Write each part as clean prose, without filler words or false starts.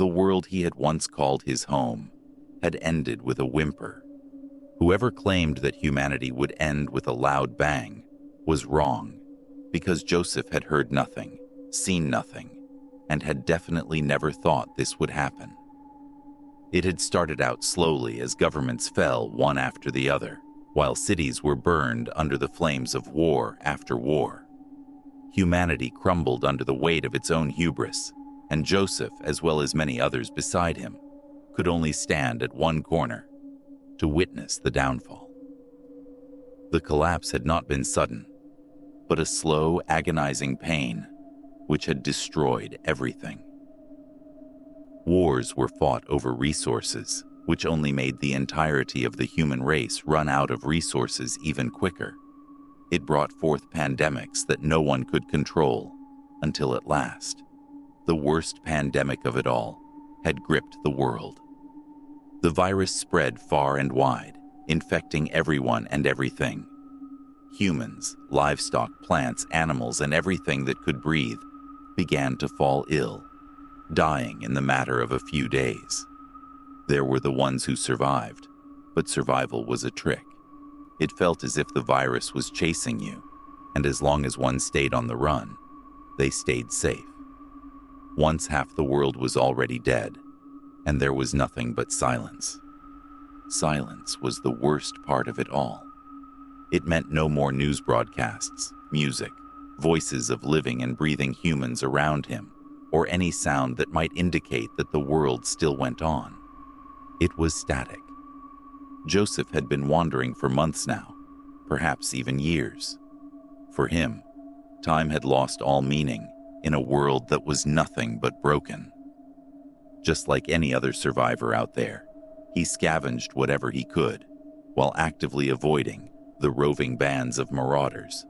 The world he had once called his home had ended with a whimper. Whoever claimed that humanity would end with a loud bang was wrong, because Joseph had heard nothing, seen nothing, and had definitely never thought this would happen. It had started out slowly as governments fell one after the other, while cities were burned under the flames of war after war. Humanity crumbled under the weight of its own hubris, and Joseph, as well as many others beside him, could only stand at one corner to witness the downfall. The collapse had not been sudden, but a slow, agonizing pain which had destroyed everything. Wars were fought over resources, which only made the entirety of the human race run out of resources even quicker. It brought forth pandemics that no one could control, until at last, the worst pandemic of it all had gripped the world. The virus spread far and wide, infecting everyone and everything. Humans, livestock, plants, animals, and everything that could breathe began to fall ill, dying in the matter of a few days. There were the ones who survived, but survival was a trick. It felt as if the virus was chasing you, and as long as one stayed on the run, they stayed safe. Once half the world was already dead, and there was nothing but silence. Silence was the worst part of it all. It meant no more news broadcasts, music, voices of living and breathing humans around him, or any sound that might indicate that the world still went on. It was static. Joseph had been wandering for months now, perhaps even years. For him, time had lost all meaning in a world that was nothing but broken. Just like any other survivor out there, he scavenged whatever he could, while actively avoiding the roving bands of marauders.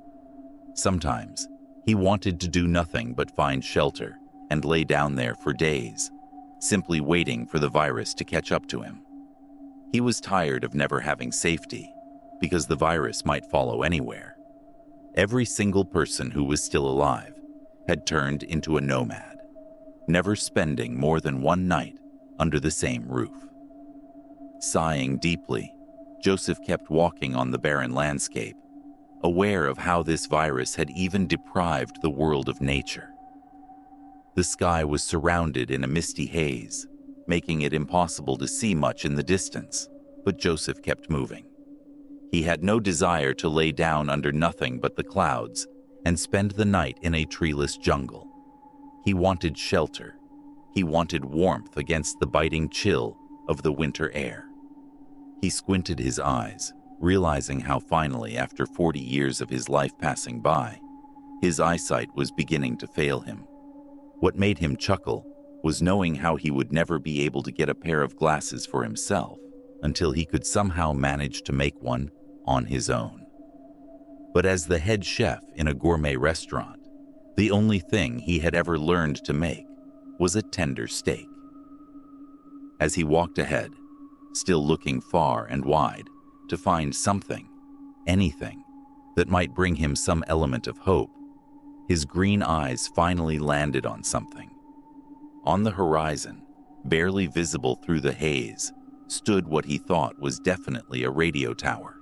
Sometimes, he wanted to do nothing but find shelter and lay down there for days, simply waiting for the virus to catch up to him. He was tired of never having safety, because the virus might follow anywhere. Every single person who was still alive had turned into a nomad, never spending more than one night under the same roof. Sighing deeply, Joseph kept walking on the barren landscape, aware of how this virus had even deprived the world of nature. The sky was surrounded in a misty haze, making it impossible to see much in the distance, but Joseph kept moving. He had no desire to lay down under nothing but the clouds and spend the night in a treeless jungle. He wanted shelter. He wanted warmth against the biting chill of the winter air. He squinted his eyes, realizing how finally, after 40 years of his life passing by, his eyesight was beginning to fail him. What made him chuckle was knowing how he would never be able to get a pair of glasses for himself until he could somehow manage to make one on his own. But as the head chef in a gourmet restaurant, the only thing he had ever learned to make was a tender steak. As he walked ahead, still looking far and wide to find something, anything, that might bring him some element of hope, his green eyes finally landed on something. On the horizon, barely visible through the haze, stood what he thought was definitely a radio tower.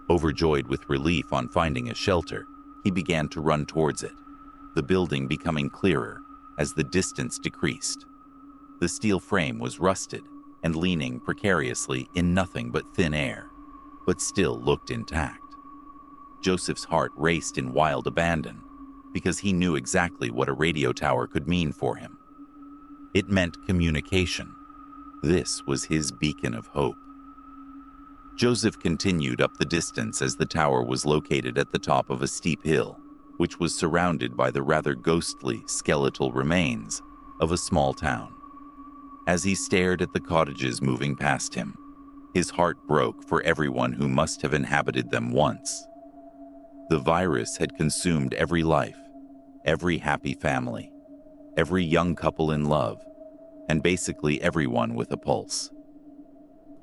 Overjoyed with relief on finding a shelter, he began to run towards it, the building becoming clearer as the distance decreased. The steel frame was rusted and leaning precariously in nothing but thin air, but still looked intact. Joseph's heart raced in wild abandon because he knew exactly what a radio tower could mean for him. It meant communication. This was his beacon of hope. Joseph continued up the distance as the tower was located at the top of a steep hill, which was surrounded by the rather ghostly, skeletal remains of a small town. As he stared at the cottages moving past him, his heart broke for everyone who must have inhabited them once. The virus had consumed every life, every happy family, every young couple in love, and basically everyone with a pulse.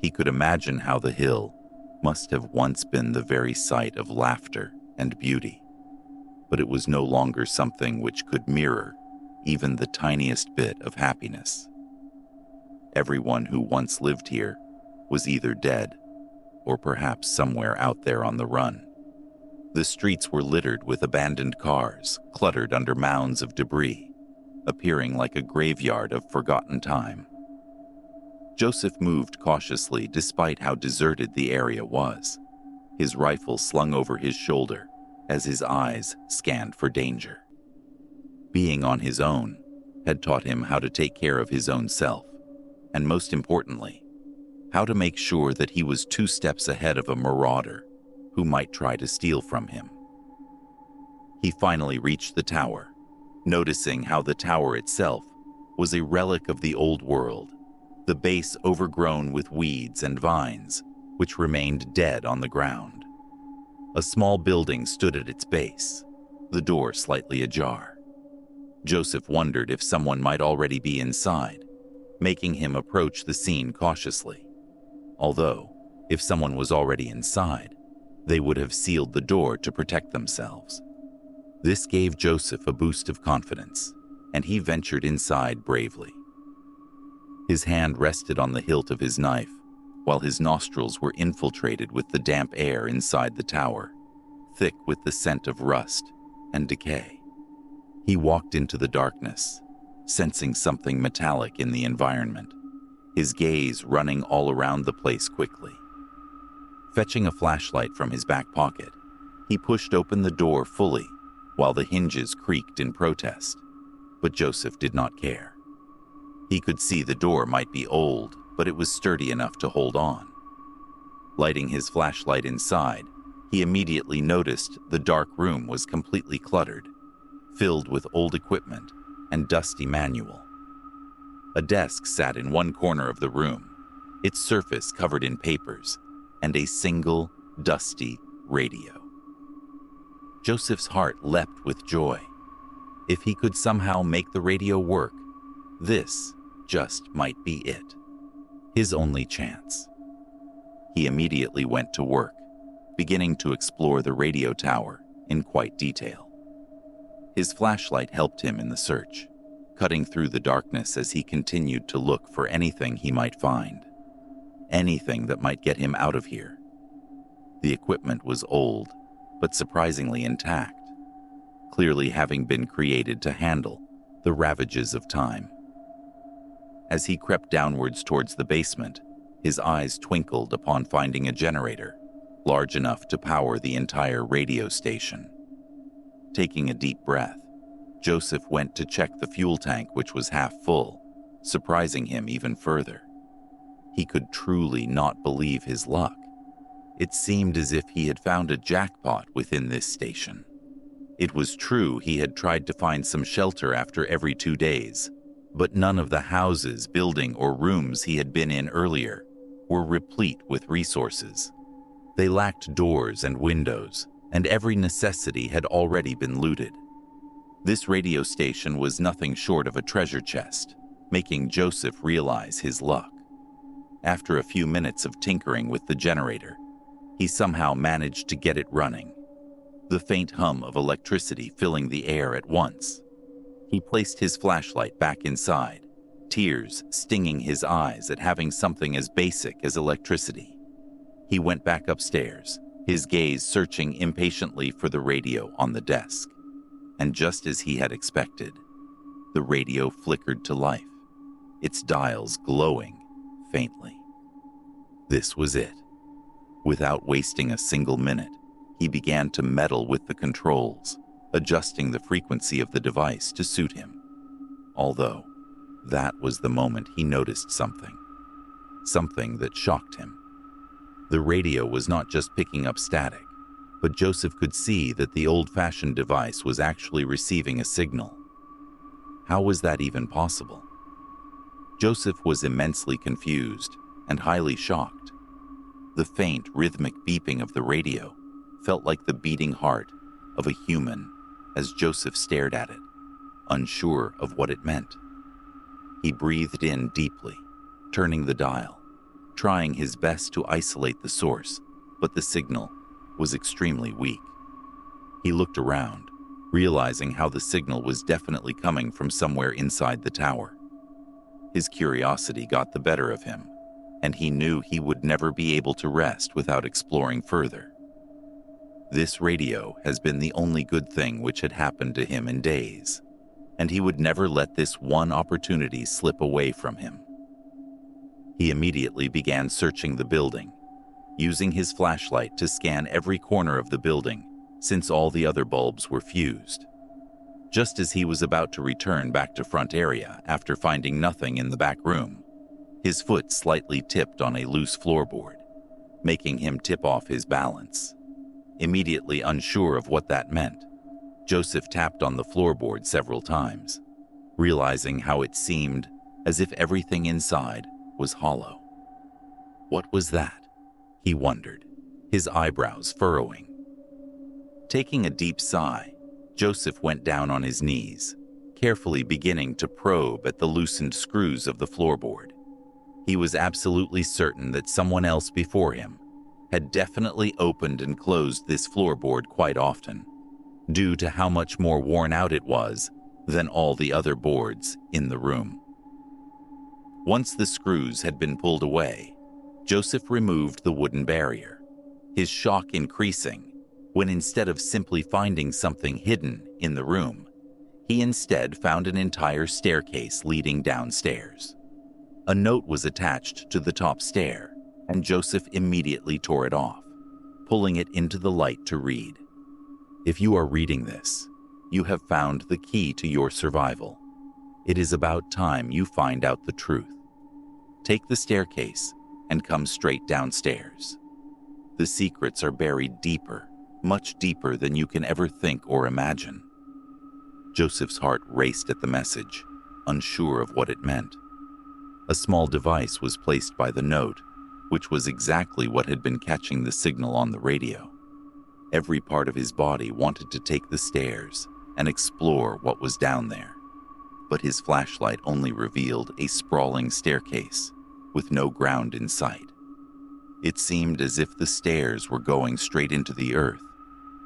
He could imagine how the hill must have once been the very site of laughter and beauty, but it was no longer something which could mirror even the tiniest bit of happiness. Everyone who once lived here was either dead or perhaps somewhere out there on the run. The streets were littered with abandoned cars, cluttered under mounds of debris, appearing like a graveyard of forgotten time. Joseph moved cautiously despite how deserted the area was, his rifle slung over his shoulder as his eyes scanned for danger. Being on his own had taught him how to take care of his own self, and most importantly, how to make sure that he was 2 steps ahead of a marauder who might try to steal from him. He finally reached the tower, noticing how the tower itself was a relic of the old world, the base overgrown with weeds and vines, which remained dead on the ground. A small building stood at its base, the door slightly ajar. Joseph wondered if someone might already be inside, making him approach the scene cautiously. Although, if someone was already inside, they would have sealed the door to protect themselves. This gave Joseph a boost of confidence, and he ventured inside bravely. His hand rested on the hilt of his knife, while his nostrils were infiltrated with the damp air inside the tower, thick with the scent of rust and decay. He walked into the darkness, sensing something metallic in the environment, his gaze running all around the place quickly. Fetching a flashlight from his back pocket, he pushed open the door fully while the hinges creaked in protest, but Joseph did not care. He could see the door might be old, but it was sturdy enough to hold on. Lighting his flashlight inside, he immediately noticed the dark room was completely cluttered, filled with old equipment and dusty manual. A desk sat in one corner of the room, its surface covered in papers, and a single, dusty radio. Joseph's heart leapt with joy. If he could somehow make the radio work, this just might be it. His only chance. He immediately went to work, beginning to explore the radio tower in quite detail. His flashlight helped him in the search, cutting through the darkness as he continued to look for anything he might find. Anything that might get him out of here. The equipment was old, but surprisingly intact, clearly having been created to handle the ravages of time. As he crept downwards towards the basement, his eyes twinkled upon finding a generator large enough to power the entire radio station. Taking a deep breath, Joseph went to check the fuel tank, which was half full, surprising him even further. He could truly not believe his luck. It seemed as if he had found a jackpot within this station. It was true he had tried to find some shelter after every 2 days, but none of the houses, building, or rooms he had been in earlier were replete with resources. They lacked doors and windows, and every necessity had already been looted. This radio station was nothing short of a treasure chest, making Joseph realize his luck. After a few minutes of tinkering with the generator, he somehow managed to get it running, the faint hum of electricity filling the air at once. He placed his flashlight back inside, tears stinging his eyes at having something as basic as electricity. He went back upstairs, his gaze searching impatiently for the radio on the desk. And just as he had expected, the radio flickered to life, its dials glowing faintly. This was it. Without wasting a single minute, he began to meddle with the controls, adjusting the frequency of the device to suit him. Although, that was the moment he noticed something that shocked him. The radio was not just picking up static, but Joseph could see that the old-fashioned device was actually receiving a signal. How was that even possible? Joseph was immensely confused and highly shocked. The faint, rhythmic beeping of the radio felt like the beating heart of a human as Joseph stared at it, unsure of what it meant. He breathed in deeply, turning the dial, trying his best to isolate the source, but the signal was extremely weak. He looked around, realizing how the signal was definitely coming from somewhere inside the tower. His curiosity got the better of him, and he knew he would never be able to rest without exploring further. This radio has been the only good thing which had happened to him in days, and he would never let this one opportunity slip away from him. He immediately began searching the building, using his flashlight to scan every corner of the building, since all the other bulbs were fused. Just as he was about to return back to front area after finding nothing in the back room, his foot slightly tipped on a loose floorboard, making him tip off his balance. Immediately unsure of what that meant, Joseph tapped on the floorboard several times, realizing how it seemed as if everything inside was hollow. What was that? He wondered, his eyebrows furrowing. Taking a deep sigh, Joseph went down on his knees, carefully beginning to probe at the loosened screws of the floorboard. He was absolutely certain that someone else before him had definitely opened and closed this floorboard quite often, due to how much more worn out it was than all the other boards in the room. Once the screws had been pulled away, Joseph removed the wooden barrier, his shock increasing when instead of simply finding something hidden in the room, he instead found an entire staircase leading downstairs. A note was attached to the top stair, and Joseph immediately tore it off, pulling it into the light to read. If you are reading this, you have found the key to your survival. It is about time you find out the truth. Take the staircase and come straight downstairs. The secrets are buried deeper, much deeper than you can ever think or imagine. Joseph's heart raced at the message, unsure of what it meant. A small device was placed by the note, which was exactly what had been catching the signal on the radio. Every part of his body wanted to take the stairs and explore what was down there, but his flashlight only revealed a sprawling staircase with no ground in sight. It seemed as if the stairs were going straight into the earth,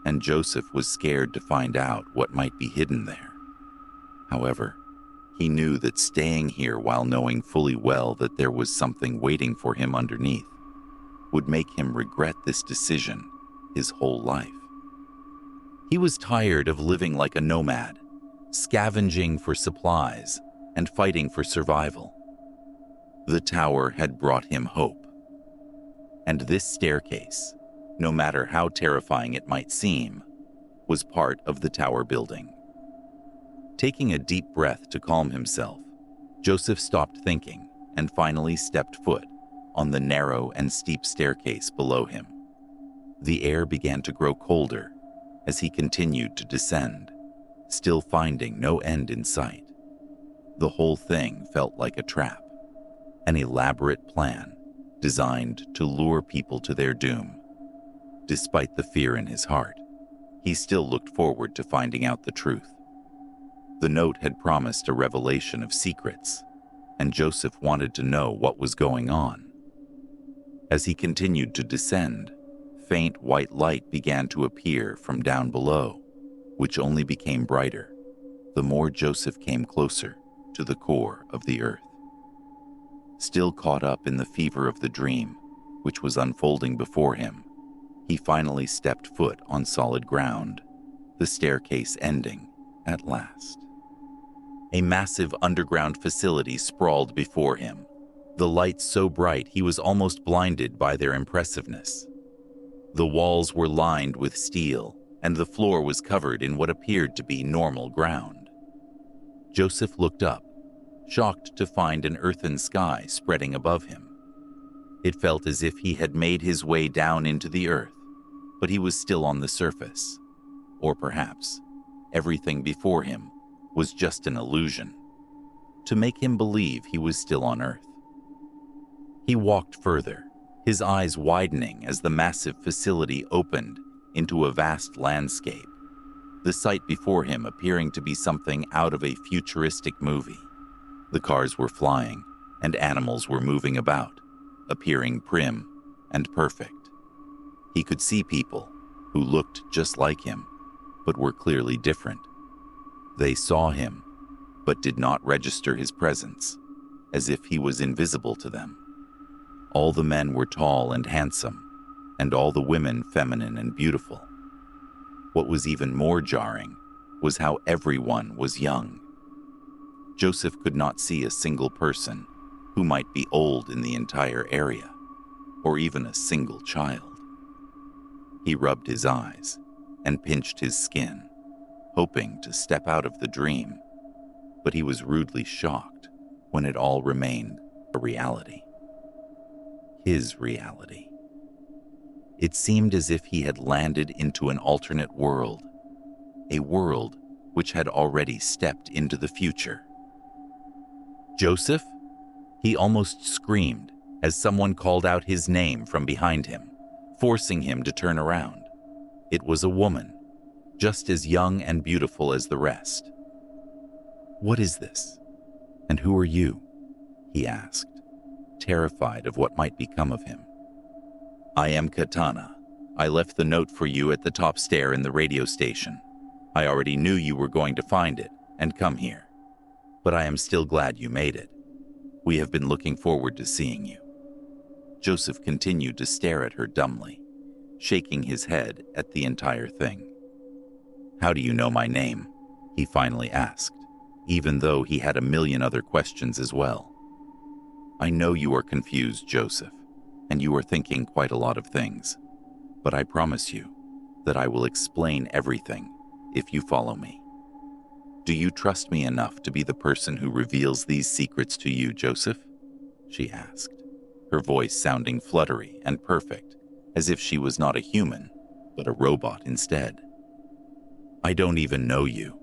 and Joseph was scared to find out what might be hidden there. However, he knew that staying here while knowing fully well that there was something waiting for him underneath would make him regret this decision his whole life. He was tired of living like a nomad, scavenging for supplies and fighting for survival. The tower had brought him hope. And this staircase, no matter how terrifying it might seem, was part of the tower building. Taking a deep breath to calm himself, Joseph stopped thinking and finally stepped foot on the narrow and steep staircase below him. The air began to grow colder as he continued to descend, still finding no end in sight. The whole thing felt like a trap, an elaborate plan designed to lure people to their doom. Despite the fear in his heart, he still looked forward to finding out the truth. The note had promised a revelation of secrets, and Joseph wanted to know what was going on. As he continued to descend, faint white light began to appear from down below, which only became brighter the more Joseph came closer to the core of the earth. Still caught up in the fever of the dream, which was unfolding before him, he finally stepped foot on solid ground, the staircase ending at last. A massive underground facility sprawled before him, the lights so bright he was almost blinded by their impressiveness. The walls were lined with steel, and the floor was covered in what appeared to be normal ground. Joseph looked up, shocked to find an earthen sky spreading above him. It felt as if he had made his way down into the earth, but he was still on the surface. Or perhaps everything before him was just an illusion, to make him believe he was still on Earth. He walked further, his eyes widening as the massive facility opened into a vast landscape, the sight before him appearing to be something out of a futuristic movie. The cars were flying, and animals were moving about, appearing prim and perfect. He could see people who looked just like him, but were clearly different. They saw him, but did not register his presence, as if he was invisible to them. All the men were tall and handsome, and all the women feminine and beautiful. What was even more jarring was how everyone was young. Joseph could not see a single person who might be old in the entire area, or even a single child. He rubbed his eyes and pinched his skin, hoping to step out of the dream, but he was rudely shocked when it all remained a reality. His reality. It seemed as if he had landed into an alternate world, a world which had already stepped into the future. "Joseph?" He almost screamed as someone called out his name from behind him, forcing him to turn around. It was a woman, just as young and beautiful as the rest. "What is this? And who are you?" he asked, terrified of what might become of him. "I am Katana. I left the note for you at the top stair in the radio station. I already knew you were going to find it and come here. But I am still glad you made it. We have been looking forward to seeing you." Joseph continued to stare at her dumbly, shaking his head at the entire thing. "How do you know my name?" he finally asked, even though he had a million other questions as well. "I know you are confused, Joseph, and you are thinking quite a lot of things, but I promise you that I will explain everything if you follow me. Do you trust me enough to be the person who reveals these secrets to you, Joseph?" she asked, her voice sounding fluttery and perfect, as if she was not a human, but a robot instead. "I don't even know you,"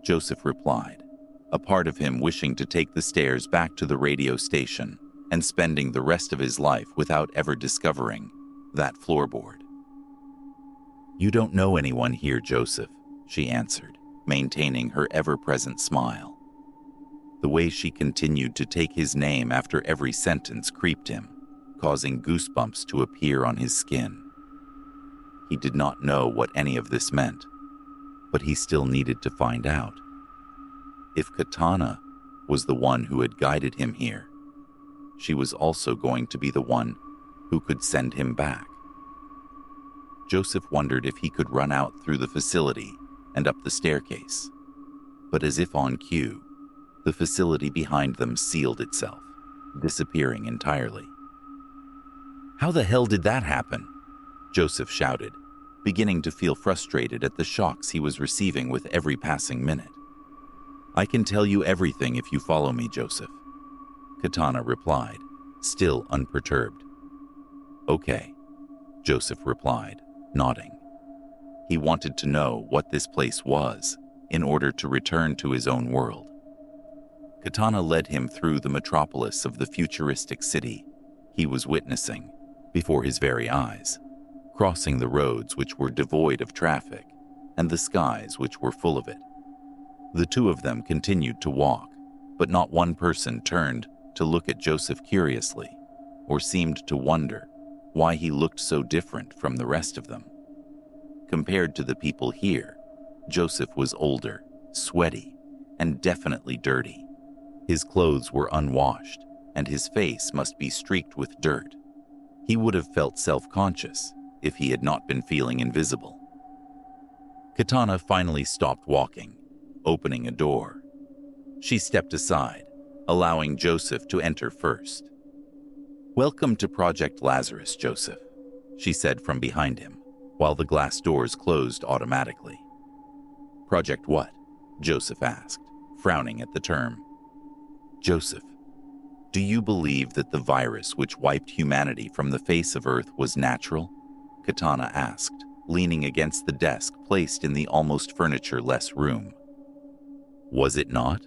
Joseph replied, a part of him wishing to take the stairs back to the radio station and spending the rest of his life without ever discovering that floorboard. "You don't know anyone here, Joseph," she answered, maintaining her ever-present smile. The way she continued to take his name after every sentence creeped him, causing goosebumps to appear on his skin. He did not know what any of this meant, but he still needed to find out. If Katana was the one who had guided him here, she was also going to be the one who could send him back. Joseph wondered if he could run out through the facility and up the staircase, but as if on cue, the facility behind them sealed itself, disappearing entirely. "How the hell did that happen?" Joseph shouted, beginning to feel frustrated at the shocks he was receiving with every passing minute. "I can tell you everything if you follow me, Joseph," Katana replied, still unperturbed. "Okay," Joseph replied, nodding. He wanted to know what this place was in order to return to his own world. Katana led him through the metropolis of the futuristic city he was witnessing before his very eyes, crossing the roads which were devoid of traffic and the skies which were full of it. The two of them continued to walk, but not one person turned to look at Joseph curiously or seemed to wonder why he looked so different from the rest of them. Compared to the people here, Joseph was older, sweaty, and definitely dirty. His clothes were unwashed, and his face must be streaked with dirt. He would have felt self-conscious if he had not been feeling invisible. Katana finally stopped walking, opening a door. She stepped aside, allowing Joseph to enter first. "Welcome to Project Lazarus, Joseph," she said from behind him, while the glass doors closed automatically. "Project what?" Joseph asked, frowning at the term. "Joseph, do you believe that the virus which wiped humanity from the face of Earth was natural?" Katana asked, leaning against the desk placed in the almost furniture-less room. "Was it not?"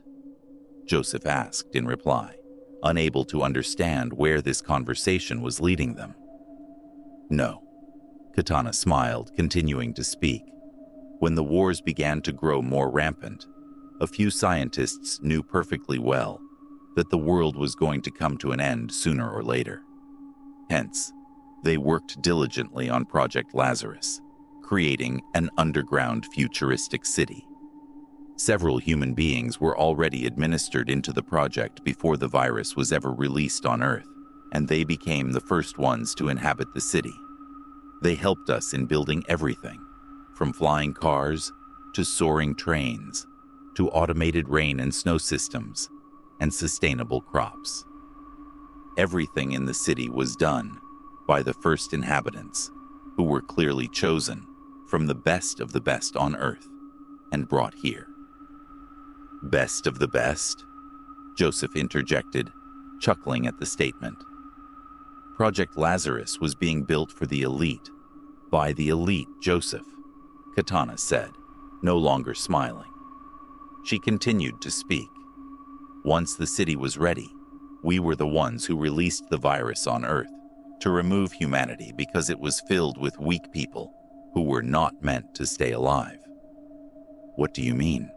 Joseph asked in reply, unable to understand where this conversation was leading them. "No." Katana smiled, continuing to speak. "When the wars began to grow more rampant, a few scientists knew perfectly well that the world was going to come to an end sooner or later. Hence, they worked diligently on Project Lazarus, creating an underground futuristic city. Several human beings were already administered into the project before the virus was ever released on Earth, and they became the first ones to inhabit the city. They helped us in building everything, from flying cars to soaring trains, to automated rain and snow systems, and sustainable crops. Everything in the city was done by the first inhabitants, who were clearly chosen from the best of the best on Earth and brought here. Best of the best? Joseph interjected, chuckling at the statement. Project Lazarus was being built for the elite, by the elite, Joseph, Katana said, no longer smiling. She continued to speak. Once the city was ready, we were the ones who released the virus on Earth to remove humanity because it was filled with weak people who were not meant to stay alive. What do you mean?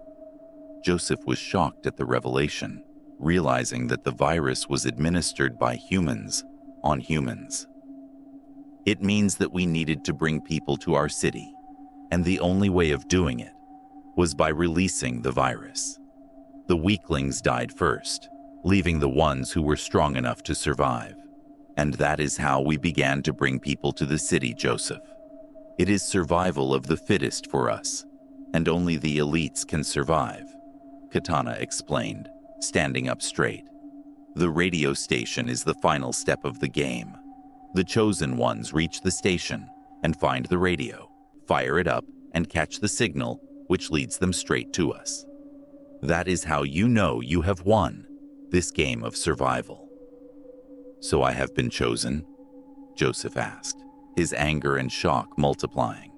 Joseph was shocked at the revelation, realizing that the virus was administered by humans on humans. It means that we needed to bring people to our city, and the only way of doing it was by releasing the virus. The weaklings died first, leaving the ones who were strong enough to survive. And that is how we began to bring people to the city, Joseph. It is survival of the fittest for us, and only the elites can survive, Katana explained, standing up straight. The radio station is the final step of the game. The chosen ones reach the station and find the radio, fire it up, and catch the signal, which leads them straight to us. That is how you know you have won this game of survival. So I have been chosen? Joseph asked, his anger and shock multiplying.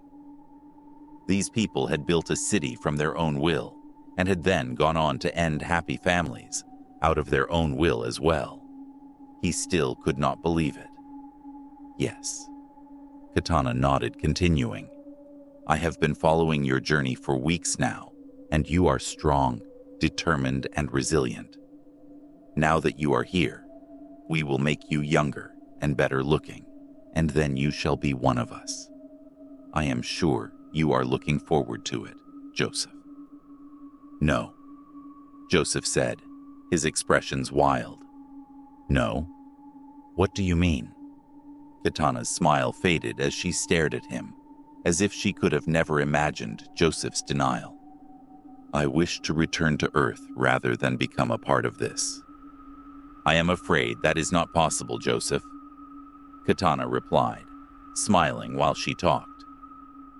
These people had built a city from their own will, and had then gone on to end happy families out of their own will as well. He still could not believe it. Yes. Katana nodded, continuing. I have been following your journey for weeks now, and you are strong, determined, and resilient. Now that you are here, we will make you younger and better looking, and then you shall be one of us. I am sure you are looking forward to it, Joseph. No, Joseph said, his expressions wild. No? What do you mean? Katana's smile faded as she stared at him, as if she could have never imagined Joseph's denial. I wish to return to Earth rather than become a part of this. I am afraid that is not possible, Joseph, Katana replied, smiling while she talked.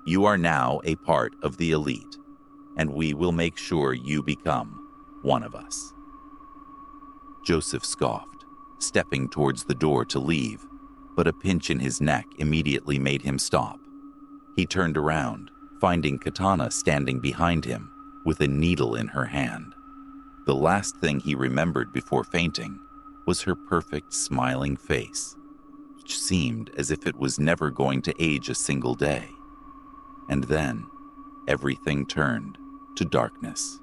You are now a part of the elite, and we will make sure you become one of us. Joseph scoffed, stepping towards the door to leave, but a pinch in his neck immediately made him stop. He turned around, finding Katana standing behind him with a needle in her hand. The last thing he remembered before fainting was her perfect smiling face, which seemed as if it was never going to age a single day. And then everything turned to darkness.